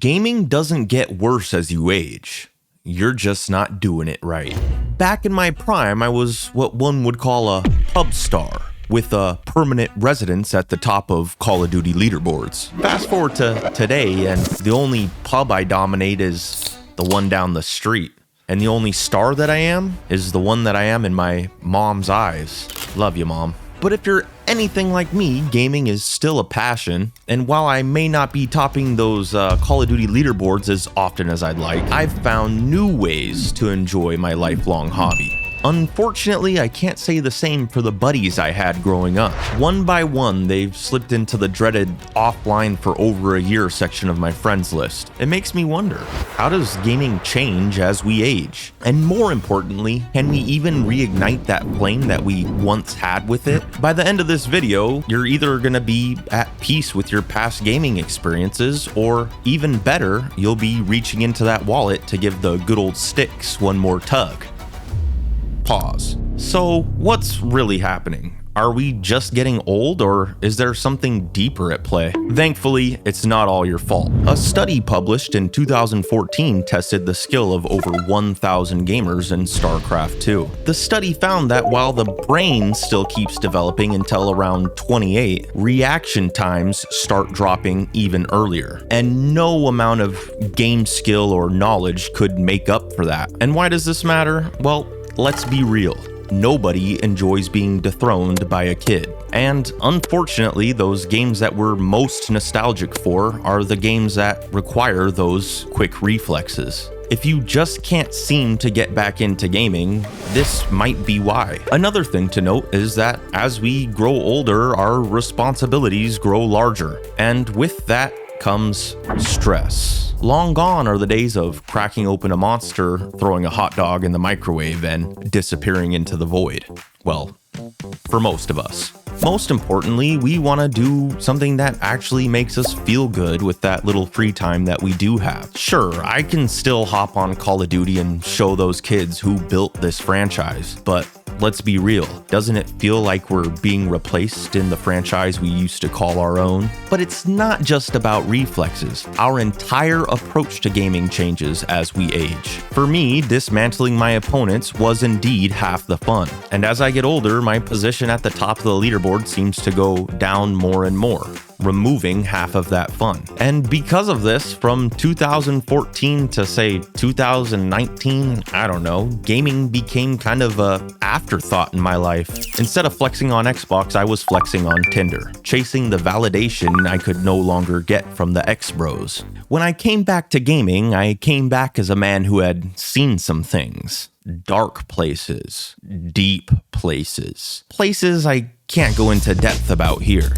Gaming doesn't get worse as you age. You're just not doing it right. Back in my prime, I was what one would call a pub star, with a permanent residence at the top of Call of Duty leaderboards. Fast forward to today, and the only pub I dominate is the one down the street. And the only star that I am is the one that I am in my mom's eyes. Love you, Mom. But if you're anything like me, gaming is still a passion, and while I may not be topping those Call of Duty leaderboards as often as I'd like, I've found new ways to enjoy my lifelong hobby. Unfortunately, I can't say the same for the buddies I had growing up. One by one, they've slipped into the dreaded offline for over a year section of my friends list. It makes me wonder, how does gaming change as we age? And more importantly, can we even reignite that flame that we once had with it? By the end of this video, you're either gonna be at peace with your past gaming experiences, or even better, you'll be reaching into that wallet to give the good old sticks one more tug. Pause. So, what's really happening? Are we just getting old, or is there something deeper at play? Thankfully, it's not all your fault. A study published in 2014 tested the skill of over 1,000 gamers in StarCraft 2. The study found that while the brain still keeps developing until around 28, reaction times start dropping even earlier. And no amount of game skill or knowledge could make up for that. And why does this matter? Well, let's be real. Nobody enjoys being dethroned by a kid. And unfortunately, those games that we're most nostalgic for are the games that require those quick reflexes. If you just can't seem to get back into gaming, this might be why. Another thing to note is that as we grow older, our responsibilities grow larger. And with that comes stress. Long gone are the days of cracking open a monster, throwing a hot dog in the microwave, and disappearing into the void. Well, for most of us. Most importantly, we want to do something that actually makes us feel good with that little free time that we do have. Sure, I can still hop on Call of Duty and show those kids who built this franchise, but let's be real, doesn't it feel like we're being replaced in the franchise we used to call our own? But it's not just about reflexes. Our entire approach to gaming changes as we age. For me, dismantling my opponents was indeed half the fun. And as I get older, my position at the top of the leaderboard seems to go down more and more, removing half of that fun. And because of this, from 2014 to say 2019, I don't know, gaming became kind of a afterthought in my life. Instead of flexing on Xbox, I was flexing on Tinder, chasing the validation I could no longer get from the X-Bros. When I came back to gaming, I came back as a man who had seen some things. Dark places, deep places, places I can't go into depth about here.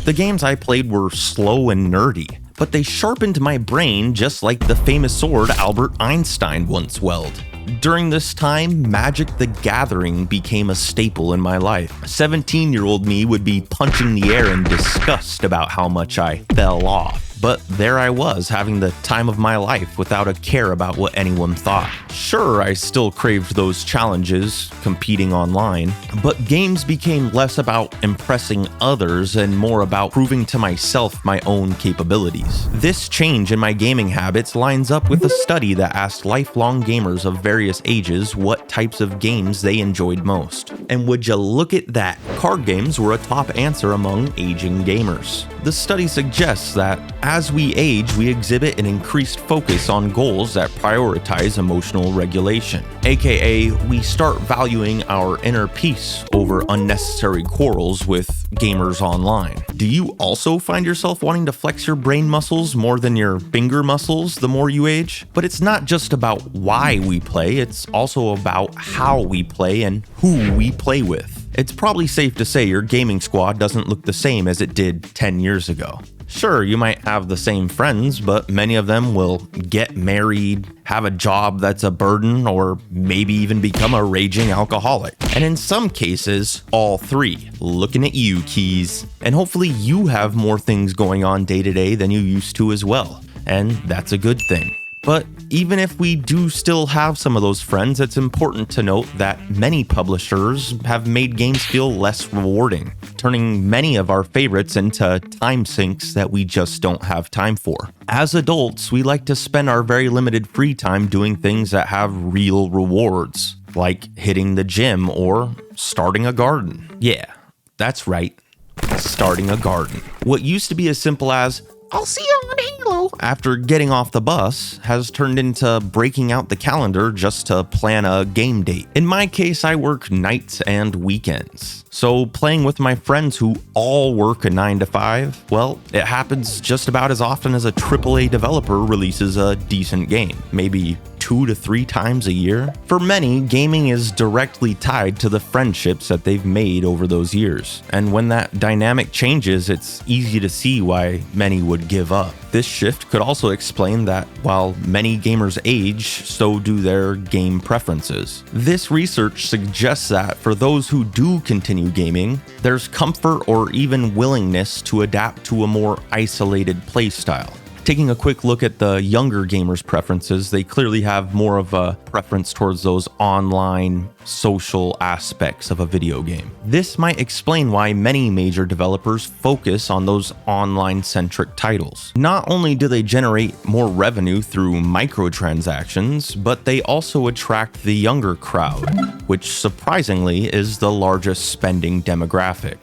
The games I played were slow and nerdy, but they sharpened my brain just like the famous sword Albert Einstein once wielded. During this time, Magic the Gathering became a staple in my life. 17-year-old me would be punching the air in disgust about how much I fell off. But there I was, having the time of my life without a care about what anyone thought. Sure, I still craved those challenges, competing online, but games became less about impressing others and more about proving to myself my own capabilities. This change in my gaming habits lines up with a study that asked lifelong gamers of various ages what types of games they enjoyed most. And would you look at that, card games were a top answer among aging gamers. The study suggests that as we age, we exhibit an increased focus on goals that prioritize emotional regulation, aka we start valuing our inner peace over unnecessary quarrels with gamers online. Do you also find yourself wanting to flex your brain muscles more than your finger muscles the more you age? But it's not just about why we play, it's also about how we play and who we play with. It's probably safe to say your gaming squad doesn't look the same as it did 10 years ago. Sure, you might have the same friends, but many of them will get married, have a job that's a burden, or maybe even become a raging alcoholic. And in some cases, all three. Looking at you, Keys. And hopefully you have more things going on day to day than you used to as well. And that's a good thing. But even if we do still have some of those friends, it's important to note that many publishers have made games feel less rewarding, turning many of our favorites into time sinks that we just don't have time for. As adults, we like to spend our very limited free time doing things that have real rewards, like hitting the gym or starting a garden. Yeah, that's right, starting a garden. What used to be as simple as, "I'll see you on Halo," after getting off the bus, has turned into breaking out the calendar just to plan a game date. In my case, I work nights and weekends. So playing with my friends who all work a 9 to 5, well, it happens just about as often as a AAA developer releases a decent game. Maybe 2 to 3 times a year. For many, gaming is directly tied to the friendships that they've made over those years. And when that dynamic changes, it's easy to see why many would give up. This shift could also explain that while many gamers age, so do their game preferences. This research suggests that for those who do continue gaming, there's comfort or even willingness to adapt to a more isolated playstyle. Taking a quick look at the younger gamers' preferences, they clearly have more of a preference towards those online, social aspects of a video game. This might explain why many major developers focus on those online-centric titles. Not only do they generate more revenue through microtransactions, but they also attract the younger crowd, which surprisingly is the largest spending demographic.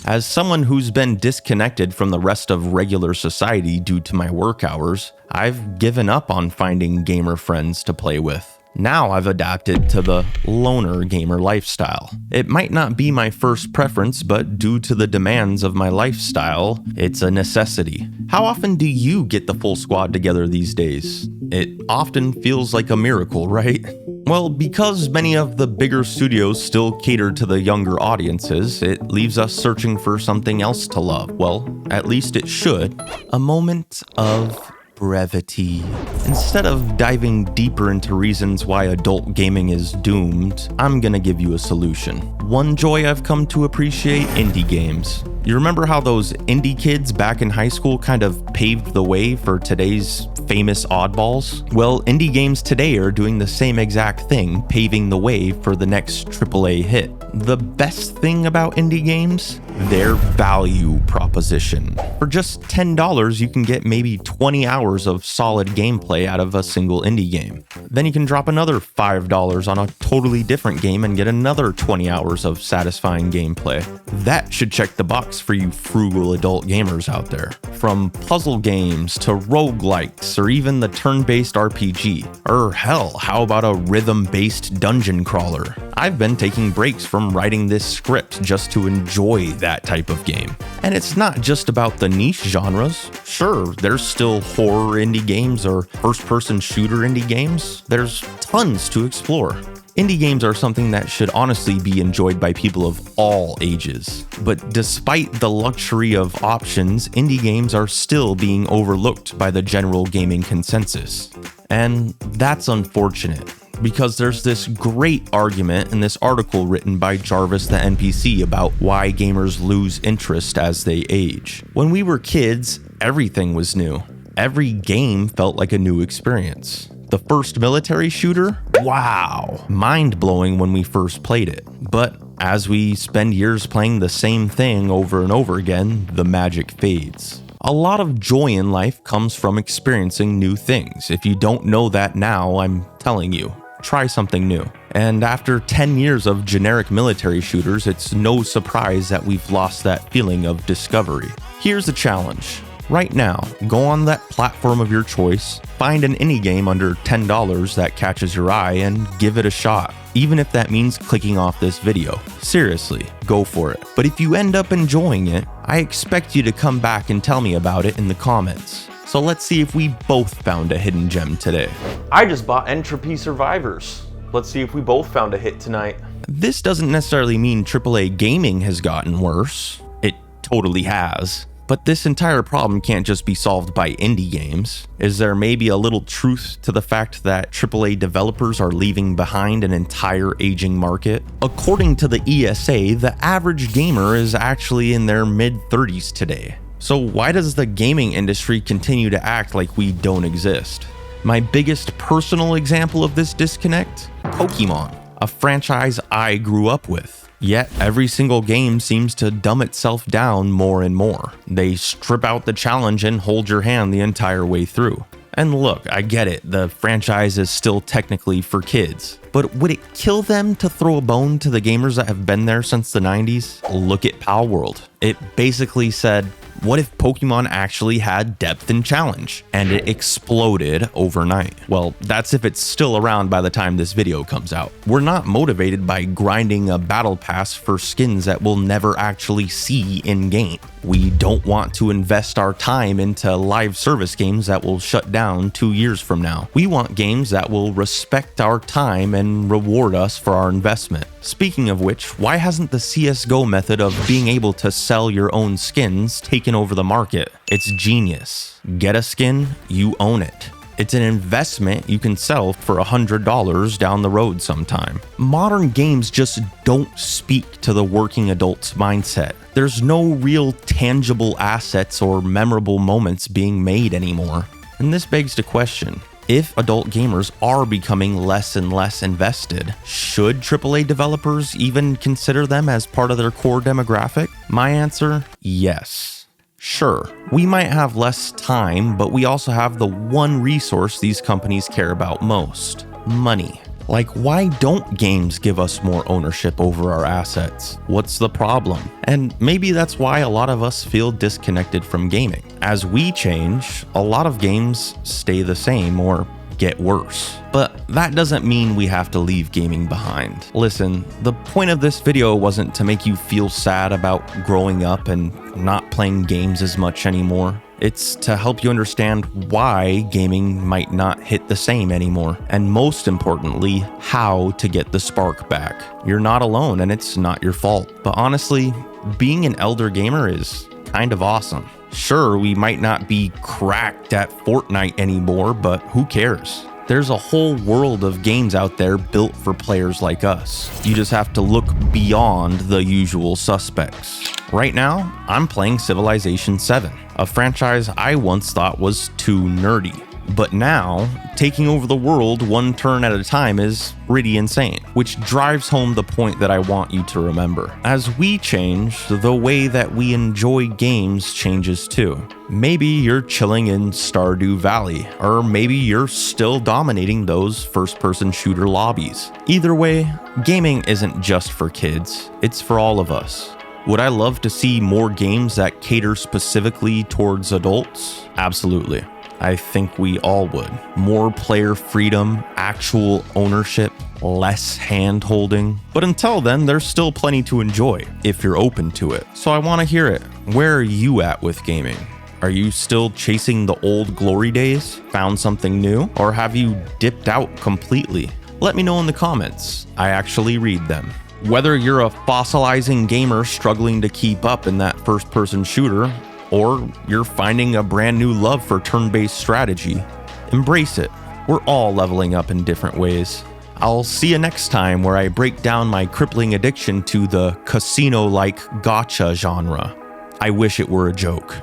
As someone who's been disconnected from the rest of regular society due to my work hours, I've given up on finding gamer friends to play with. Now I've adapted to the loner gamer lifestyle. It might not be my first preference, but due to the demands of my lifestyle, it's a necessity. How often do you get the full squad together these days? It often feels like a miracle, right? Well, because many of the bigger studios still cater to the younger audiences, it leaves us searching for something else to love. Well, at least it should. A moment of brevity. Instead of diving deeper into reasons why adult gaming is doomed, I'm gonna give you a solution. One joy I've come to appreciate: indie games. You remember how those indie kids back in high school kind of paved the way for today's famous oddballs? Well, indie games today are doing the same exact thing, paving the way for the next AAA hit. The best thing about indie games? Their value proposition. For just $10, you can get maybe 20 hours of solid gameplay out of a single indie game. Then you can drop another $5 on a totally different game and get another 20 hours of satisfying gameplay. That should check the box for you frugal adult gamers out there. From puzzle games to roguelikes or even the turn-based RPG. Or hell, how about a rhythm-based dungeon crawler? I've been taking breaks from writing this script just to enjoy that type of game. And it's not just about the niche genres. Sure, there's still horror indie games or first-person shooter indie games. There's tons to explore. Indie games are something that should honestly be enjoyed by people of all ages. But despite the luxury of options, indie games are still being overlooked by the general gaming consensus. And that's unfortunate, because there's this great argument in this article written by Jarvis the NPC about why gamers lose interest as they age. When we were kids, everything was new. Every game felt like a new experience. The first military shooter? Wow! Mind-blowing when we first played it. But as we spend years playing the same thing over and over again, the magic fades. A lot of joy in life comes from experiencing new things. If you don't know that now, I'm telling you, try something new. And after 10 years of generic military shooters, it's no surprise that we've lost that feeling of discovery. Here's the challenge. Right now, go on that platform of your choice, find an indie game under $10 that catches your eye, and give it a shot. Even if that means clicking off this video. Seriously, go for it. But if you end up enjoying it, I expect you to come back and tell me about it in the comments. So let's see if we both found a hidden gem today. I just bought Entropy Survivors. Let's see if we both found a hit tonight. This doesn't necessarily mean AAA gaming has gotten worse. It totally has. But this entire problem can't just be solved by indie games. Is there maybe a little truth to the fact that AAA developers are leaving behind an entire aging market? According to the ESA, the average gamer is actually in their mid-30s today. So why does the gaming industry continue to act like we don't exist? My biggest personal example of this disconnect? Pokemon. a franchise I grew up with. Yet every single game seems to dumb itself down more and more. They strip out the challenge and hold your hand the entire way through. And look, I get it, the franchise is still technically for kids. But would it kill them to throw a bone to the gamers that have been there since the 90s? Look at Pal World. It basically said, what if Pokemon actually had depth and challenge? And it exploded overnight. Well, that's if it's still around by the time this video comes out. We're not motivated by grinding a battle pass for skins that we'll never actually see in-game. We don't want to invest our time into live service games that will shut down 2 years from now. We want games that will respect our time and reward us for our investment. Speaking of which, why hasn't the CSGO method of being able to sell your own skins taken over the market? It's genius. Get a skin, you own it. It's an investment you can sell for $100 down the road sometime. Modern games just don't speak to the working adult's mindset. There's no real tangible assets or memorable moments being made anymore. And this begs the question, if adult gamers are becoming less and less invested, should AAA developers even consider them as part of their core demographic? My answer, yes. Sure, we might have less time, but we also have the one resource these companies care about most: money. Like, why don't games give us more ownership over our assets? What's the problem? And maybe that's why a lot of us feel disconnected from gaming. As we change, a lot of games stay the same or get worse. But that doesn't mean we have to leave gaming behind. Listen, the point of this video wasn't to make you feel sad about growing up and not playing games as much anymore. It's to help you understand why gaming might not hit the same anymore, and most importantly, how to get the spark back. You're not alone, and it's not your fault. But honestly, being an elder gamer is kind of awesome. Sure, we might not be cracked at Fortnite anymore, but who cares? There's a whole world of games out there built for players like us. You just have to look beyond the usual suspects. Right now, I'm playing Civilization 7, a franchise I once thought was too nerdy. But now, taking over the world one turn at a time is pretty insane, which drives home the point that I want you to remember. As we change, the way that we enjoy games changes too. Maybe you're chilling in Stardew Valley, or maybe you're still dominating those first-person shooter lobbies. Either way, gaming isn't just for kids, it's for all of us. Would I love to see more games that cater specifically towards adults? Absolutely. I think we all would. More player freedom, actual ownership, less hand-holding. But until then, there's still plenty to enjoy, if you're open to it. So I want to hear it. Where are you at with gaming? Are you still chasing the old glory days? Found something new? Or have you dipped out completely? Let me know in the comments. I actually read them. Whether you're a fossilizing gamer struggling to keep up in that first-person shooter, or you're finding a brand new love for turn-based strategy, embrace it. We're all leveling up in different ways. I'll see you next time where I break down my crippling addiction to the casino-like gacha genre. I wish it were a joke.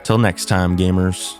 Till next time, gamers.